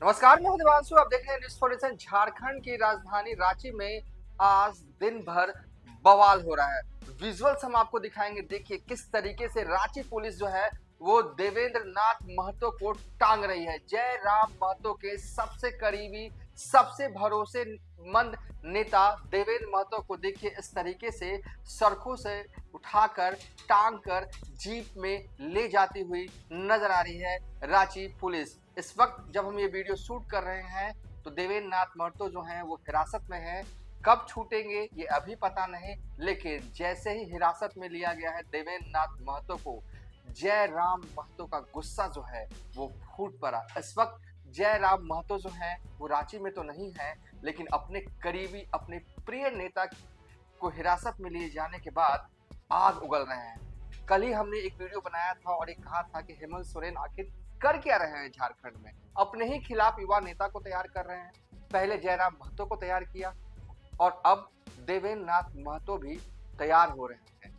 नमस्कार, मैं हूं दिवांशु। आप देख रहे हैं न्यूज़ 47। झारखंड की राजधानी रांची में आज दिन भर बवाल हो रहा है। विजुअल्स हम आपको दिखाएंगे। देखिए किस तरीके से रांची पुलिस जो है वो देवेंद्र नाथ महतो को टांग रही है। जय राम महतो के सबसे करीबी, सबसे भरोसेमंद नेता देवेंद्र महतो को देखिए इस तरीके से सड़कों से उठाकर टांग कर जीप में ले जाती हुई नजर आ रही है रांची पुलिस। इस वक्त जब हम ये वीडियो शूट कर रहे हैं तो देवेंद्र नाथ महतो जो हैं वो हिरासत में हैं। कब छूटेंगे ये अभी पता नहीं, लेकिन जैसे ही हिरासत में लिया गया है देवेंद्र नाथ महतो को, जय राम महतो का गुस्सा जो है वो फूट पड़ा। इस वक्त जय राम महतो जो है वो रांची में तो नहीं है, लेकिन अपने करीबी, अपने प्रिय नेता को हिरासत में लिए जाने के बाद आग उगल रहे हैं। कल ही हमने एक वीडियो बनाया था और एक कहा था कि हेमंत सोरेन आखिर कर क्या रहे हैं झारखंड में। अपने ही खिलाफ युवा नेता को तैयार कर रहे हैं। पहले जयराम महतो को तैयार किया और अब देवेंद्र नाथ महतो भी तैयार हो रहे हैं।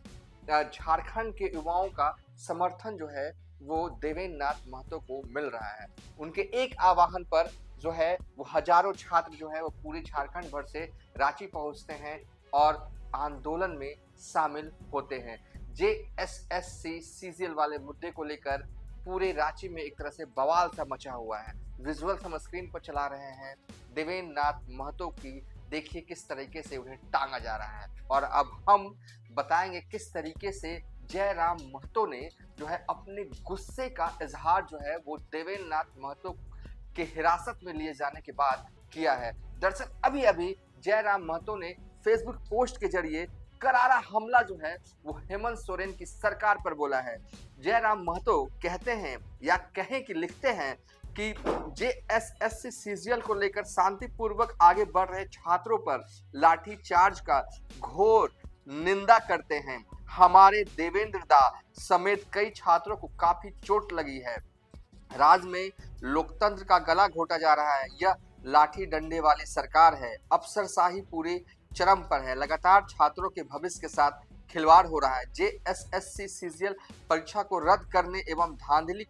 झारखंड के युवाओं का समर्थन जो है वो देवेंद्र नाथ महतो को मिल रहा है। उनके एक आह्वान पर जो है वो हजारों छात्र जो है वो पूरे झारखंड भर से रांची पहुंचते हैं और आंदोलन में शामिल होते हैं। जेएसएससी सीजीएल वाले मुद्दे को लेकर पूरे रांची में एक तरह से बवाल सा मचा हुआ है। विजुअल्स हम स्क्रीन पर चला रहे हैं। देवेंद्र नाथ महतो की देखिए किस तरीके से उन्हें टांगा जा रहा है और अब हम बताएंगे किस तरीके से जयराम महतो ने जो है अपने गुस्से का इजहार जो है वो देवेंद्र नाथ महतो के हिरासत में लिए जाने के बाद किया है। दरअसल अभी अभी जयराम महतो ने फेसबुक पोस्ट के जरिए करारा हमला जो है वो हेमंत सोरेन की सरकार पर बोला है। जयराम महतो कहते हैं या कहें कि लिखते हैं कि जेएसएससी सीजीएल को लेकर शांतिपूर्वक आगे बढ़ रहे छात्रों पर लाठीचार्ज का घोर निंदा करते हैं। हमारे देवेंद्र दा समेत कई छात्रों को काफी चोट लगी है। राज्य में लोकतंत्र का गला घोटा जा रहा है। यह लाठी डंडे वाली सरकार है। अफसरशाही पूरे चरम पर है। लगातार छात्रों के भविष्य के साथ खिलवाड़ हो रहा है। जेएसएससी सीजीएल परीक्षा को रद्द करने एवं धांधली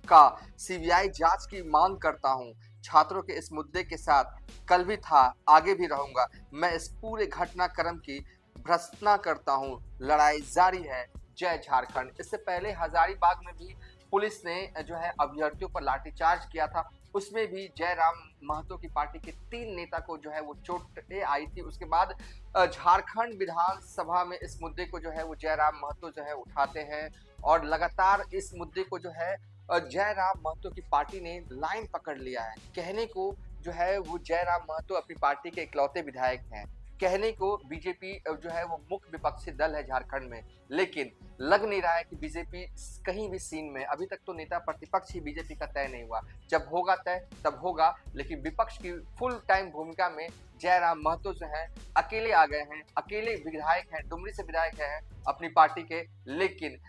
का सीबीआई जांच की मांग करता हूं। छात्रों के इस मुद्दे के साथ कल भी था, आगे भी रहूंगा। मैं इस पूरे घटनाक्रम की भर्त्सना करता हूं। लड़ाई जारी है। जय झारखंड। इससे पहले हजारीबाग में भी पुलिस ने जो है अभ्यर्थियों पर लाठीचार्ज किया था। उसमें भी जयराम महतो की पार्टी के 3 नेता को जो है वो चोटें आई थी। उसके बाद झारखंड विधानसभा में इस मुद्दे को जो है वो जयराम महतो जो है उठाते हैं और लगातार इस मुद्दे को जो है जयराम महतो की पार्टी ने लाइन पकड़ लिया है। कहने को जो है वो जयराम महतो अपनी पार्टी के इकलौते विधायक हैं। कहने को बीजेपी जो है वो मुख्य विपक्षी दल है झारखंड में, लेकिन लग नहीं रहा है कि बीजेपी कहीं भी सीन में। अभी तक तो नेता प्रतिपक्ष ही बीजेपी का तय नहीं हुआ। जब होगा तय तब होगा, लेकिन विपक्ष की फुल टाइम भूमिका में जयराम महतो जो है अकेले आ गए हैं। अकेले विधायक हैं, डुमरी से विधायक हैं अपनी पार्टी के। लेकिन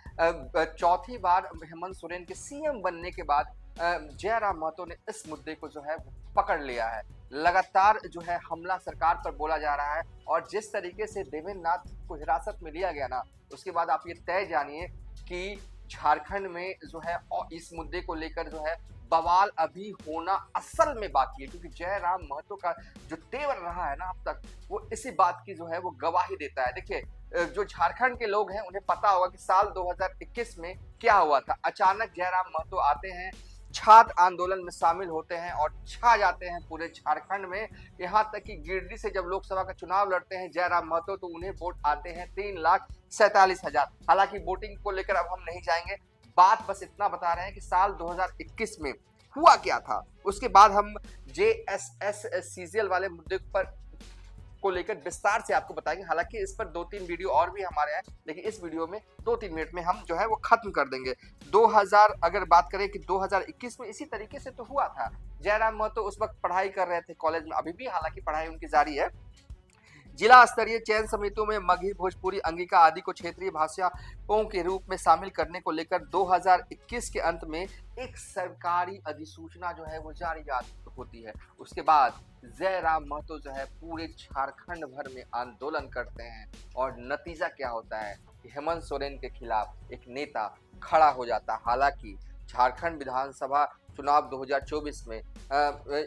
चौथी बार हेमंत सोरेन के सीएम बनने के बाद जयराम महतो ने इस मुद्दे को जो है पकड़ लिया है। लगातार जो है हमला सरकार पर बोला जा रहा है और जिस तरीके से देवेंद्र नाथ को हिरासत में लिया गया ना, उसके बाद आप ये तय जानिए कि झारखंड में जो है और इस मुद्दे को लेकर जो है बवाल अभी होना असल में बाकी है, क्योंकि जयराम महतो का जो तेवर रहा है ना अब तक, वो इसी बात की जो है वो गवाही देता है। देखिए जो झारखंड के लोग हैं उन्हें पता होगा कि साल 2021 में क्या हुआ था। अचानक जयराम महतो आते हैं, छात्र आंदोलन में शामिल होते हैं और छा जाते हैं पूरे झारखंड में। यहाँ तक कि गिरिडीह से जब लोकसभा का चुनाव लड़ते हैं जयराम महतो तो उन्हें वोट आते हैं 3,47,000। हालांकि वोटिंग को लेकर अब हम नहीं जाएंगे, बात बस इतना बता रहे हैं कि साल 2021 में हुआ क्या था। उसके बाद हम जेएसएस सीजीएल वाले मुद्दे पर को लेकर विस्तार से आपको बताएंगे। हालांकि इस पर 2-3 वीडियो और भी हमारे हैं, लेकिन इस वीडियो में 2-3 मिनट में हम जो है वो खत्म कर देंगे। 2000 अगर बात करें कि 2021 में इसी तरीके से तो हुआ था। जयराम महतो उस वक्त पढ़ाई कर रहे थे कॉलेज में, अभी भी हालांकि पढ़ाई उनकी जारी है। जिला स्तरीय चयन समितियों में मगही, भोजपुरी, अंगिका आदि को क्षेत्रीय भाषाओं के रूप में शामिल करने को लेकर 2021 के अंत में एक सरकारी अधिसूचना जो है वो जारी होती है। उसके बाद जयराम महतो जो है पूरे झारखंड भर में आंदोलन करते हैं और नतीजा क्या होता है कि हेमंत सोरेन के खिलाफ एक नेता खड़ा हो जाता। हालांकि झारखंड विधानसभा चुनाव 2024 में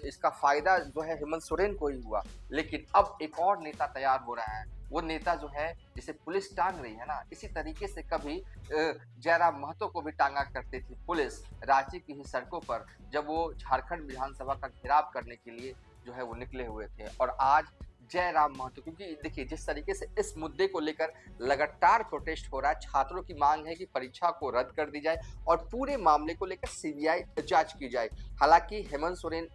इसका फायदा जो है हेमंत सोरेन को ही हुआ। लेकिन अब एक और नेता तैयार हो रहा है, वो नेता जो है जिसे पुलिस टांग रही है ना, इसी तरीके से कभी जयराम महतो को भी टांगा करती थी पुलिस रांची की ही सड़कों पर, जब वो झारखंड विधानसभा का घेराव करने के लिए जो है वो निकले हुए थे। और आज जयराम महतो, क्योंकि देखिए जिस तरीके से इस मुद्दे को लेकर लगातार प्रोटेस्ट हो रहा है, छात्रों की मांग है कि परीक्षा को रद्द कर दी जाए और पूरे मामले को लेकर सीबीआई जांच की जाए। हालांकि हेमंत सोरेन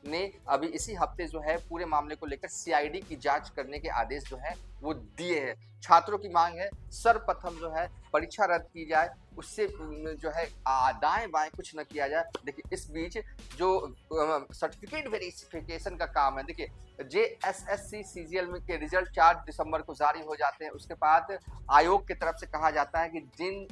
ने अभी इसी हफ्ते जो है पूरे मामले को लेकर सीआईडी की जांच करने के आदेश जो है वो दिए हैं। छात्रों की मांग है सर्वप्रथम जो है परीक्षा रद्द की जाए, उससे जो है दाएं बाएं कुछ न किया जाए। देखिए इस बीच जो सर्टिफिकेट वेरिफिकेशन का काम है, देखिए जेएसएससी सीजीएल में के रिजल्ट 4 दिसंबर को जारी हो जाते हैं। उसके बाद आयोग की तरफ से कहा जाता है कि जिन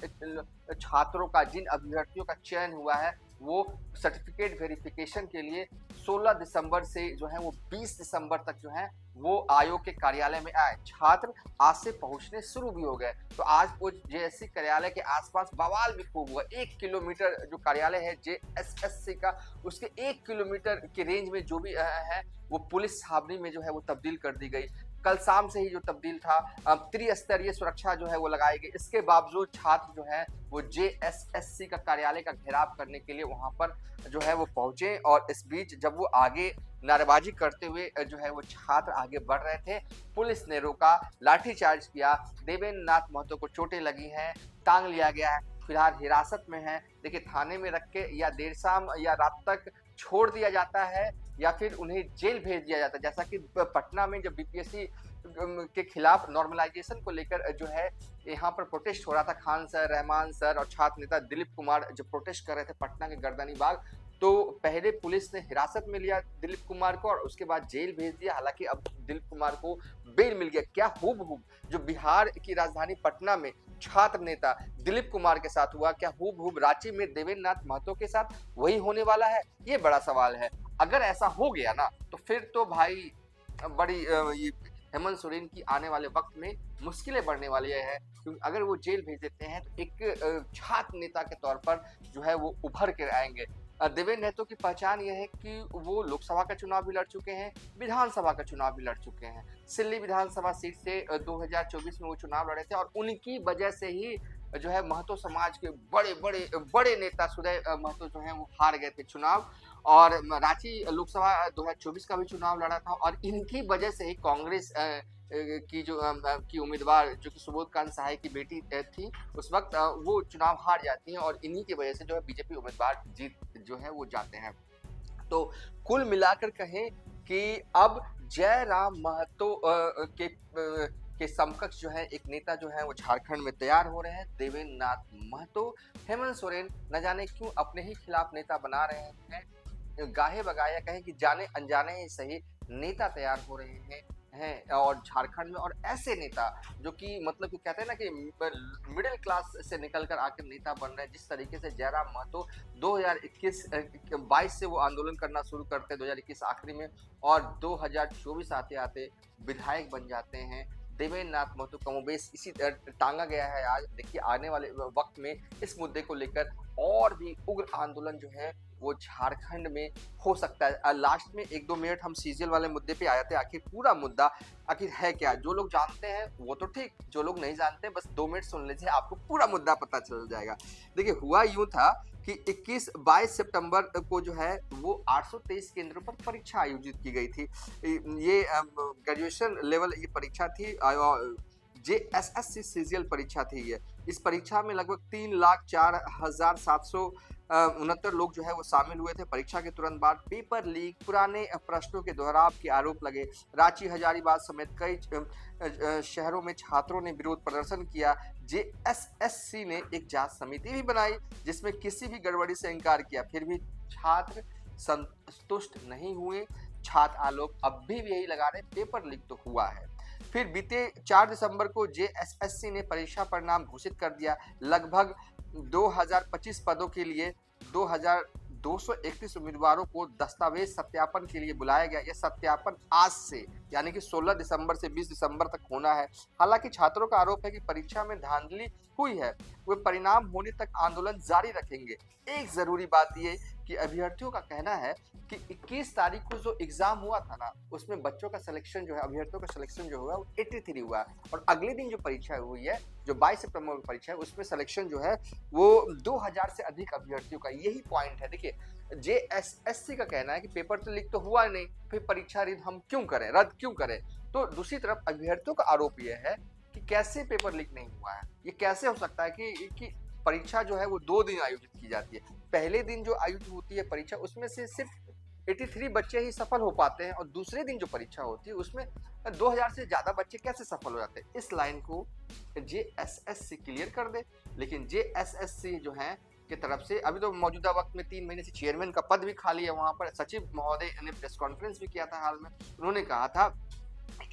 छात्रों का, जिन अभ्यर्थियों का चयन हुआ है, वो सर्टिफिकेट वेरिफिकेशन के लिए 16 दिसंबर से जो है वो 20 दिसंबर तक जो है वो आयोग के कार्यालय में आए। छात्र आज से पहुंचने शुरू भी हो गए। तो आज वो जेएससी कार्यालय के आसपास बवाल भी खूब हुआ। 1 किलोमीटर जो कार्यालय है जेएसएससी का, उसके 1 किलोमीटर के रेंज में जो भी है वो पुलिस छावनी में जो है वो तब्दील कर दी गई। कल शाम से ही जो तब्दील था, त्रिस्तरीय सुरक्षा जो है वो लगाई गई। इसके बावजूद छात्र जो है वो जेएसएससी का कार्यालय का घेराव करने के लिए वहां पर जो है वो पहुंचे। और इस बीच जब वो आगे नारेबाजी करते हुए जो है वो छात्र आगे बढ़ रहे थे, पुलिस ने रोका, लाठीचार्ज किया। देवेंद्र नाथ महतो को चोटें लगी हैं, टांग लिया गया है, फिलहाल हिरासत में है। देखिए थाने में रख के या देर शाम या रात तक छोड़ दिया जाता है या फिर उन्हें जेल भेज दिया जाता है। जैसा कि पटना में जब बीपीएससी के खिलाफ नॉर्मलाइजेशन को लेकर जो है यहाँ पर प्रोटेस्ट हो रहा था, खान सर, रहमान सर और छात्र नेता दिलीप कुमार जब प्रोटेस्ट कर रहे थे पटना के गर्दनी बाग, तो पहले पुलिस ने हिरासत में लिया दिलीप कुमार को और उसके बाद जेल भेज दिया। हालांकि अब दिलीप कुमार को बेल मिल गया। क्या हूबहू जो बिहार की राजधानी पटना में छात्र नेता दिलीप कुमार के साथ हुआ, क्या हूबहू रांची में देवेंद्र नाथ महतो के साथ वही होने वाला है? ये बड़ा सवाल है। अगर ऐसा हो गया ना तो फिर तो भाई बड़ी ये हेमंत सोरेन की आने वाले वक्त में मुश्किलें बढ़ने वाली है। क्योंकि अगर वो जेल भेज देते हैं तो एक छात्र नेता के तौर पर जो है वो उभर कर आएंगे। देवेंद्र महतो की पहचान यह है कि वो लोकसभा का चुनाव भी लड़ चुके हैं, विधानसभा का चुनाव भी लड़ चुके हैं। सिल्ली विधानसभा सीट से 2024 में वो चुनाव लड़े थे और उनकी वजह से ही जो है महतो समाज के बड़े नेता सुदय महतो जो है वो हार गए थे चुनाव। और रांची लोकसभा 2024 का भी चुनाव लड़ा था और इनकी वजह से ही कांग्रेस की उम्मीदवार जो कि सुबोध कांत सहाय की बेटी थी, उस वक्त वो चुनाव हार जाती हैं और इन्हीं की वजह से जो है बीजेपी उम्मीदवार जीत जो है वो जाते हैं। तो कुल मिलाकर कहें कि अब जयराम महतो के समकक्ष जो है एक नेता जो है वो झारखंड में तैयार हो रहे हैं। देवेंद्र नाथ महतो, हेमंत सोरेन न जाने क्यों अपने ही खिलाफ नेता बना रहे हैं। गाहे बगाया कहें कि जाने अनजाने ही सही नेता तैयार हो रहे हैं और झारखंड में। और ऐसे नेता जो कि मतलब कि कहते हैं ना कि मिडिल क्लास से निकलकर आकर नेता बन रहे हैं। जिस तरीके से जयराम महतो 2021-22 से वो आंदोलन करना शुरू करते हैं, 2021 आखिरी में, और 2024 आते आते विधायक बन जाते हैं। देवेंद्र नाथ महतो कमोबेश इसी टांगा गया है। आज देखिए आने वाले वक्त में इस मुद्दे को लेकर और भी उग्र आंदोलन जो है वो झारखंड में हो सकता है। लास्ट में 1-2 मिनट हम सीजीएल वाले मुद्दे पे आए थे। आखिर पूरा मुद्दा आखिर है क्या? जो लोग जानते हैं वो तो ठीक, जो लोग नहीं जानते बस 2 मिनट सुन लीजिए, आपको पूरा मुद्दा पता चल जाएगा। देखिए हुआ यूं था कि 21-22 सितंबर को जो है वो 823 केंद्रों पर परीक्षा आयोजित की गई थी। ये ग्रेजुएशन लेवल ये परीक्षा थी, जेएसएससी सीजीएल परीक्षा थी ये। इस परीक्षा में लगभग 3,04,769 लोग जो है वो शामिल हुए थे। परीक्षा के तुरंत बाद पेपर लीक, पुराने प्रश्नों के दोहराव के आरोप लगे। रांची, हजारीबाग समेत कई शहरों में छात्रों ने विरोध प्रदर्शन किया। जेएसएससी ने एक जांच समिति भी बनाई जिसमें किसी भी गड़बड़ी से इनकार किया, फिर भी छात्र संतुष्ट नहीं हुए। छात्र आलोक अब भी यही लगा रहे, पेपर लीक तो हुआ है। फिर बीते 4 दिसंबर को जेएसएससी ने परीक्षा परिणाम घोषित कर दिया। लगभग 2025 पदों के लिए 2231 उम्मीदवारों को दस्तावेज सत्यापन के लिए बुलाया गया। यह सत्यापन आज से यानी कि 16 दिसंबर से 20 दिसंबर तक होना है। हालांकि छात्रों का आरोप है कि परीक्षा में धांधली हुई है, वे परिणाम होने तक आंदोलन जारी रखेंगे। एक जरूरी बात यह कि अभ्यर्थियों का कहना है कि 21 तारीख को जो एग्जाम हुआ था ना, उसमें बच्चों का सिलेक्शन जो है, अभ्यर्थियों का सिलेक्शन जो हुआ वो 83 हुआ है, और अगले दिन जो परीक्षा हुई है, जो 22 सितंबर की परीक्षा है, उसमें सिलेक्शन जो है वो 2000 से अधिक अभ्यर्थियों का। यही पॉइंट है। देखिए, जेएसएससी का कहना है कि पेपर तो लीक तो हुआ नहीं, फिर परीक्षा हम क्यों करें, रद्द क्यों करें। तो दूसरी तरफ अभ्यर्थियों का आरोप यह है कि कैसे पेपर लीक नहीं हुआ है, ये कैसे हो सकता है कि परीक्षा जो है वो 2 दिन आयोजित की जाती है। पहले दिन जो आयोजित होती है परीक्षा, उसमें से सिर्फ 83 बच्चे ही सफल हो पाते हैं, और दूसरे दिन जो परीक्षा होती है उसमें 2000 से ज्यादा बच्चे कैसे सफल हो जाते हैं। इस लाइन को जेएसएससी क्लियर कर दे। लेकिन जेएसएससी जो है की तरफ से अभी तो मौजूदा वक्त में 3 महीने से चेयरमैन का पद भी खाली है। वहां पर सचिव महोदय ने प्रेस कॉन्फ्रेंस भी किया था हाल में। उन्होंने कहा था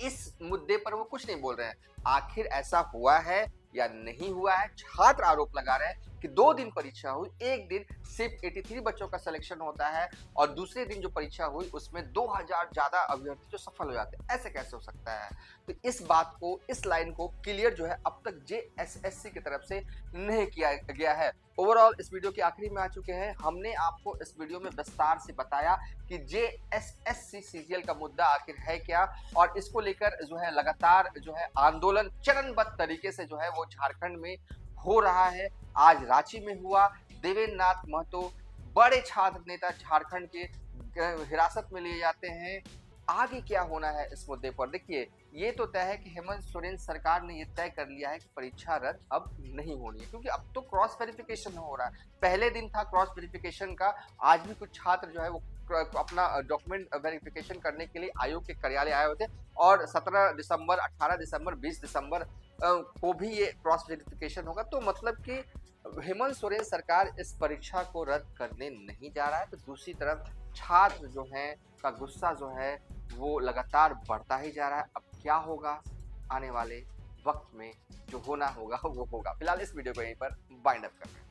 इस मुद्दे पर वो कुछ नहीं बोल रहे हैं। आखिर ऐसा हुआ है या नहीं हुआ है। छात्र आरोप लगा रहे हैं कि 2 दिन परीक्षा हुई, एक दिन सिर्फ 83 बच्चों का सिलेक्शन होता है, और दूसरे दिन जो परीक्षा हुई उसमें 2000 ज्यादा अभ्यर्थी जो सफल हो जाते हैं। ऐसे कैसे हो सकता है। तो इस बात को, इस लाइन को क्लियर जो है अब तक जेएसएससी की तरफ से नहीं किया गया है। ओवरऑल इस वीडियो के आखिरी में आ चुके हैं। हमने आपको इस वीडियो में विस्तार से बताया कि जेएसएससी सीजीएल का मुद्दा आखिर है क्या, और इसको लेकर जो है लगातार जो है आंदोलन चरणबद्ध तरीके से जो है वो झारखंड में हो रहा है। आज रांची में हुआ। देवेंद्र नाथ महतो बड़े छात्र नेता झारखंड के हिरासत में लिए जाते हैं। आगे क्या होना है इस मुद्दे पर, देखिए ये तो तय है कि हेमंत सोरेन सरकार ने ये तय कर लिया है कि परीक्षा रद्द अब नहीं होनी है, क्योंकि अब तो क्रॉस वेरिफिकेशन हो रहा है। पहले दिन था क्रॉस वेरिफिकेशन का। आज भी कुछ छात्र जो है वो अपना डॉक्यूमेंट वेरिफिकेशन करने के लिए आयोग के कार्यालय आए हुए थे, और 17 दिसंबर, 18 दिसंबर, 20 दिसंबर को भी ये क्रॉस वेरिफिकेशन होगा। तो मतलब कि हेमंत सोरेन सरकार इस परीक्षा को रद्द करने नहीं जा रहा है। तो दूसरी तरफ छात्र जो है का गुस्सा जो है वो लगातार बढ़ता ही जा रहा है। अब क्या होगा आने वाले वक्त में, जो होना होगा वो होगा। फिलहाल इस वीडियो को यहीं पर बाइंड अप करते हैं।